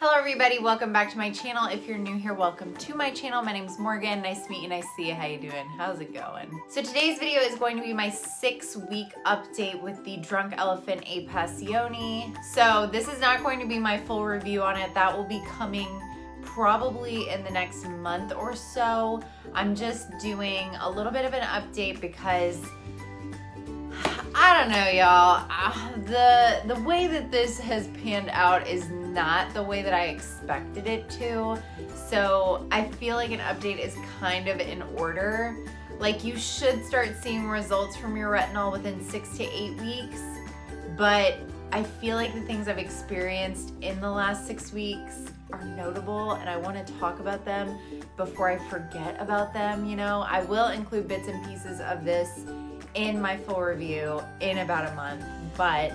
Hello everybody, welcome back to my channel. If you're new here, welcome to my channel. My name's Morgan. Nice to meet you, nice to see you. How you doing? How's it going? So today's video is going to be my 6-week update with the Drunk Elephant A-PASSIONI. So this is not going to be my full review on it. That will be coming probably in the next month or so. I'm just doing a little bit of an update because I don't know, y'all. The way that this has panned out is not the way that I expected it to. So I feel like an update is kind of in order. Like, you should start seeing results from your retinol within 6 to 8 weeks, but I feel like the things I've experienced in the last 6 weeks are notable, and I want to talk about them before I forget about them. You know, I will include bits and pieces of this in my full review in about a month, but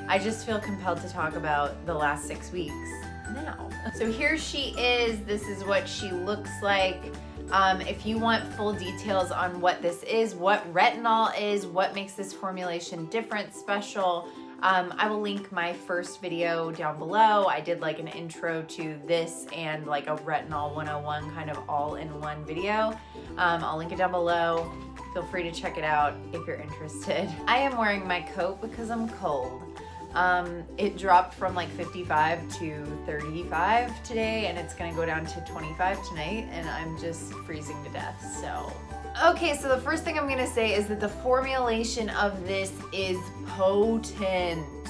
I just feel compelled to talk about the last 6 weeks now. So here she is. This is what she looks like. If you want full details on what this is, what retinol is, what makes this formulation different, special, I will link my first video down below. I did like an intro to this and like a retinol 101 kind of all-in-one video. I'll link it down below. Feel free to check it out if you're interested. I am wearing my coat because I'm cold. It dropped from like 55 to 35 today, and it's gonna go down to 25 tonight, and I'm just freezing to death, so. Okay, so the first thing I'm gonna say is that the formulation of this is potent.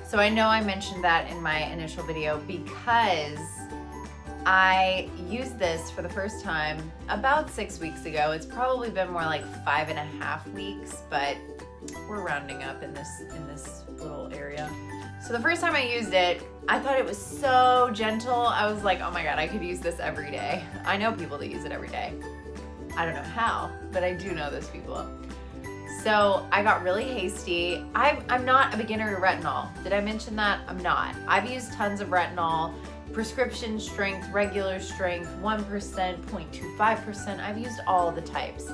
So I know I mentioned that in my initial video because I used this for the first time about 6 weeks ago. It's probably been more like 5.5 weeks, but we're rounding up in this little area. So the first time I used it, I thought it was so gentle. I was like, oh my God, I could use this every day. I know people that use it every day. I don't know how, but I do know those people. So I got really hasty. I'm not a beginner to retinol. Did I mention that? I'm not. I've used tons of retinol, prescription strength, regular strength, 1%, 0.25%. I've used all the types,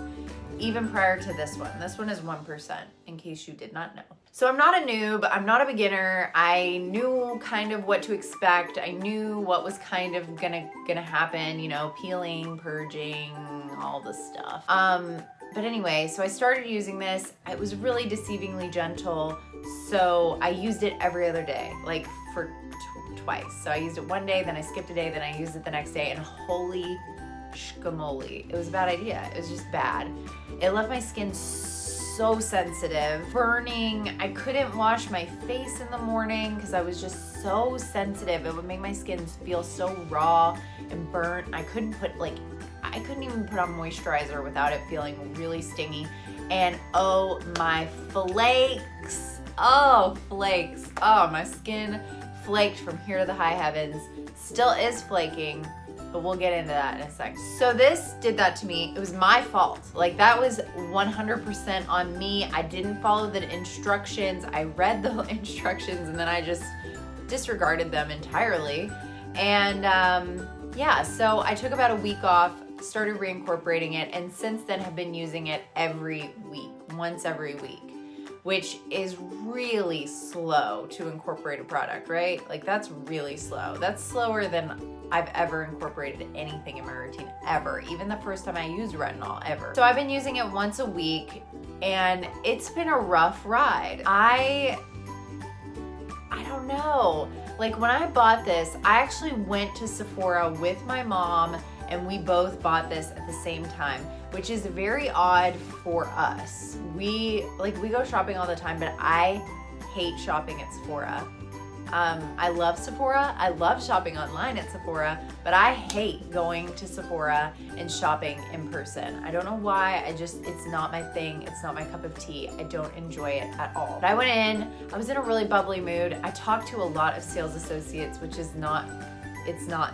even prior to this one. This one is 1%, in case you did not know. So I'm not a noob, I'm not a beginner. I knew kind of what to expect. I knew what was kind of gonna happen, you know, peeling, purging, all the stuff. But anyway, so I started using this. It was really deceivingly gentle. So I used it every other day, like for twice. So I used it one day, then I skipped a day, then I used it the next day, and holy shkamoli, it was a bad idea. It was just bad. It left my skin so sensitive, burning. I couldn't wash my face in the morning because I was just so sensitive. It would make my skin feel so raw and burnt. I couldn't even put on moisturizer without it feeling really stingy. And oh, my flakes. Oh, flakes. Oh, my skin flaked from here to the high heavens. Still is flaking, but we'll get into that in a sec. So this did that to me. It was my fault. Like, that was 100% on me. I didn't follow the instructions. I read the instructions and then I just disregarded them entirely. And yeah, so I took about a week off, started reincorporating it, and since then have been using it every week, once every week, which is really slow to incorporate a product, right? Like, that's really slow. That's slower than I've ever incorporated anything in my routine, ever. Even the first time I used retinol, ever. So I've been using it once a week, and it's been a rough ride. I don't know. Like, when I bought this, I actually went to Sephora with my mom, and we both bought this at the same time, which is very odd for us. We go shopping all the time, but I hate shopping at Sephora. I love Sephora. I love shopping online at Sephora, but I hate going to Sephora and shopping in person. I don't know why. It's not my thing. It's not my cup of tea. I don't enjoy it at all. But I went in, I was in a really bubbly mood. I talked to a lot of sales associates, which is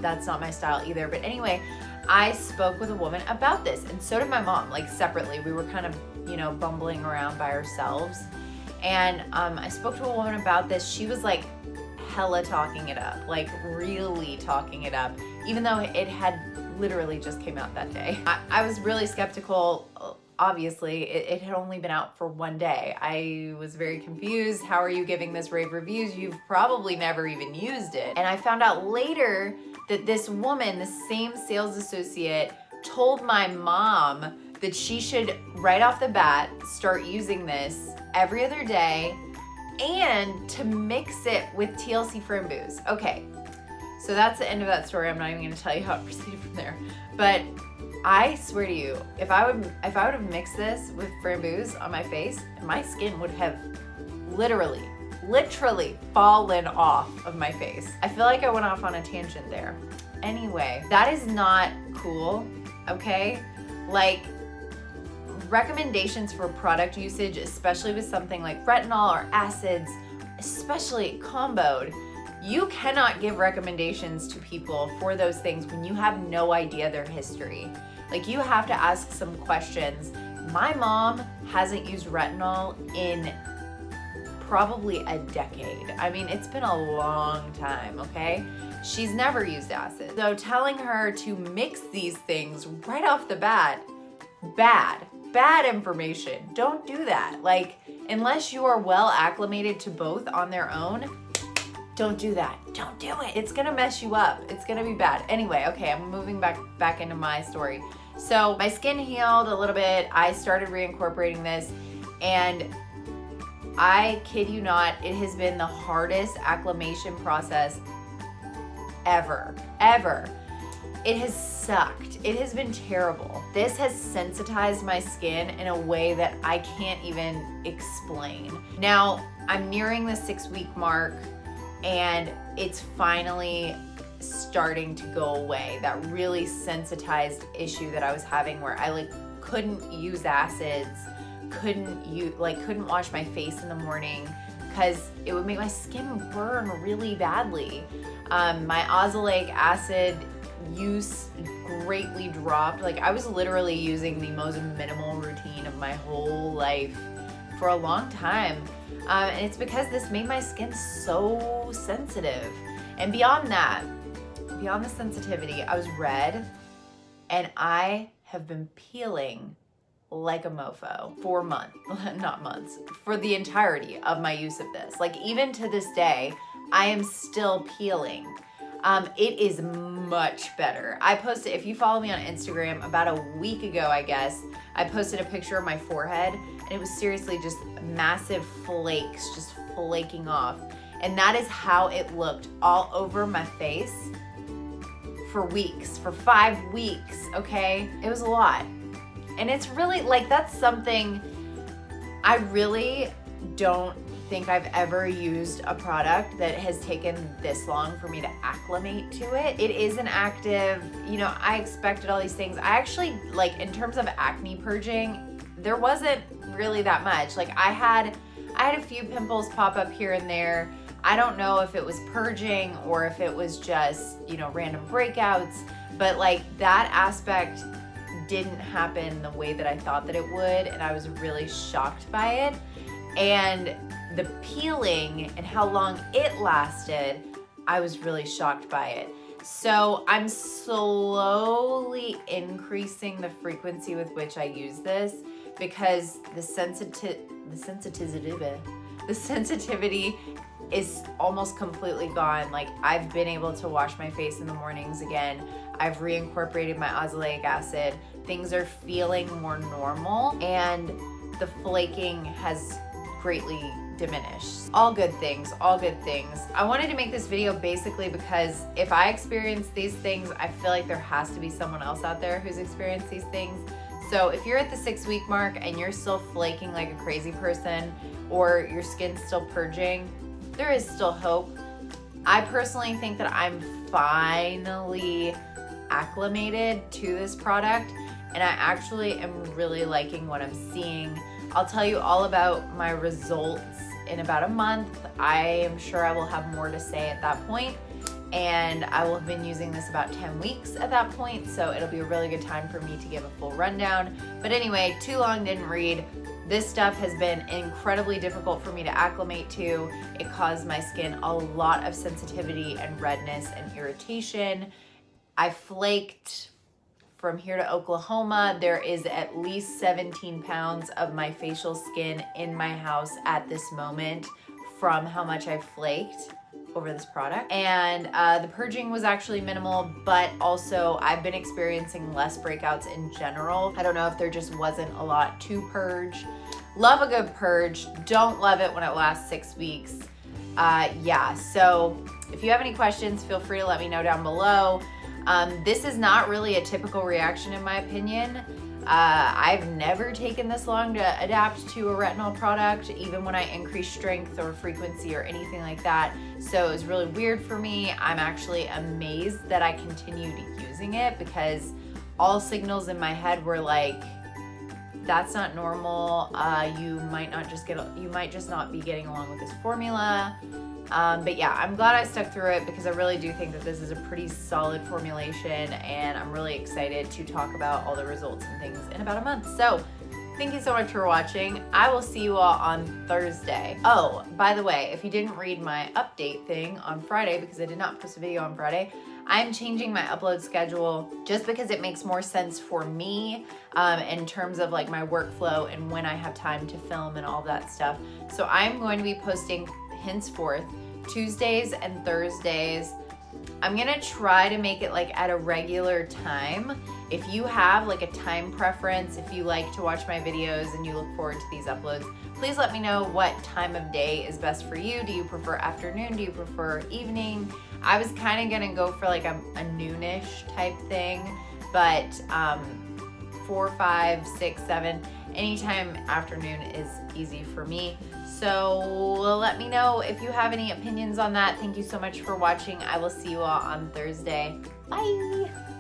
that's not my style either. But anyway, I spoke with a woman about this, and so did my mom, like separately. We were kind of, you know, bumbling around by ourselves. And I spoke to a woman about this. She was like hella talking it up, like really talking it up, even though it had literally just came out that day. I was really skeptical. obviously it had only been out for one day. I was very confused. How are you giving this rave reviews? You've probably never even used it. And I found out later that this woman, the same sales associate, told my mom that she should right off the bat start using this every other day and to mix it with TLC framboos. Okay, so that's the end of that story. I'm not even gonna tell you how it proceeded from there. But I swear to you, if I would have mixed this with framboos on my face, my skin would have literally fallen off of my face. I feel like I went off on a tangent there. Anyway, that is not cool, okay? Like, recommendations for product usage, especially with something like retinol or acids, especially comboed, you cannot give recommendations to people for those things when you have no idea their history. Like, you have to ask some questions. My mom hasn't used retinol in probably a decade. I mean, it's been a long time, okay? She's never used acid. So telling her to mix these things right off the bat, bad information. Don't do that. Like, unless you are well acclimated to both on their own, don't do that. Don't do it. It's gonna mess you up. It's gonna be bad. Anyway, okay, I'm moving back into my story. So my skin healed a little bit. I started reincorporating this, and I kid you not, it has been the hardest acclimation process ever. It has sucked. It has been terrible. This has sensitized my skin in a way that I can't even explain. Now, I'm nearing the 6-week mark, and it's finally starting to go away. That really sensitized issue that I was having where I couldn't use acids, couldn't wash my face in the morning because it would make my skin burn really badly. My oxalic acid use greatly dropped. Like, I was literally using the most minimal routine of my whole life for a long time. And it's because this made my skin so sensitive. And beyond the sensitivity, I was red, and I have been peeling like a mofo for months, not months, for the entirety of my use of this. Like, even to this day, I am still peeling. It is much better. I posted, if you follow me on Instagram, about a week ago, I guess, I posted a picture of my forehead, and it was seriously just massive flakes just flaking off. And that is how it looked all over my face for weeks, for 5 weeks, okay? It was a lot. And it's really, like, that's something I really don't think I've ever used a product that has taken this long for me to acclimate to it. It is an active, I expected all these things. I actually, like, in terms of acne purging, there wasn't really that much. Like, I had a few pimples pop up here and there. I don't know if it was purging or if it was just, random breakouts, but like, that aspect didn't happen the way that I thought that it would, and I was really shocked by it. And the peeling and how long it lasted, I was really shocked by it. So I'm slowly increasing the frequency with which I use this, because the sensitivity is almost completely gone. Like, I've been able to wash my face in the mornings again. I've reincorporated my oxalic acid. Things are feeling more normal, and the flaking has greatly diminished. All good things, all good things. I wanted to make this video basically because if I experience these things, I feel like there has to be someone else out there who's experienced these things. So if you're at the 6-week mark and you're still flaking like a crazy person, or your skin's still purging, there is still hope. I personally think that I'm finally acclimated to this product, and I actually am really liking what I'm seeing. I'll tell you all about my results in about a month. I am sure I will have more to say at that point, and I will have been using this about 10 weeks at that point, so it'll be a really good time for me to give a full rundown. But anyway, too long didn't read. This stuff has been incredibly difficult for me to acclimate to. It caused my skin a lot of sensitivity and redness and irritation. I flaked from here to Oklahoma, there is at least 17 pounds of my facial skin in my house at this moment from how much I've flaked over this product. And the purging was actually minimal, but also I've been experiencing less breakouts in general. I don't know if there just wasn't a lot to purge. Love a good purge. Don't love it when it lasts 6 weeks. Yeah, so if you have any questions, feel free to let me know down below. This is not really a typical reaction in my opinion. I've never taken this long to adapt to a retinol product, even when I increase strength or frequency or anything like that. So it was really weird for me. I'm actually amazed that I continued using it because all signals in my head were like, that's not normal. You might just not be getting along with this formula. But yeah, I'm glad I stuck through it because I really do think that this is a pretty solid formulation, and I'm really excited to talk about all the results and things in about a month. So thank you so much for watching. I will see you all on Thursday. Oh, by the way, if you didn't read my update thing on Friday, because I did not post a video on Friday, I'm changing my upload schedule just because it makes more sense for me in terms of like my workflow and when I have time to film and all that stuff. So I'm going to be posting henceforth Tuesdays and Thursdays. I'm gonna try to make it like at a regular time. If you have like a time preference, if you like to watch my videos and you look forward to these uploads, please let me know what time of day is best for you. Do you prefer afternoon? Do you prefer evening? I was kind of gonna go for like a noonish type thing, but 4, 5, 6, 7, anytime afternoon is easy for me. So let me know if you have any opinions on that. Thank you so much for watching. I will see you all on Thursday. Bye.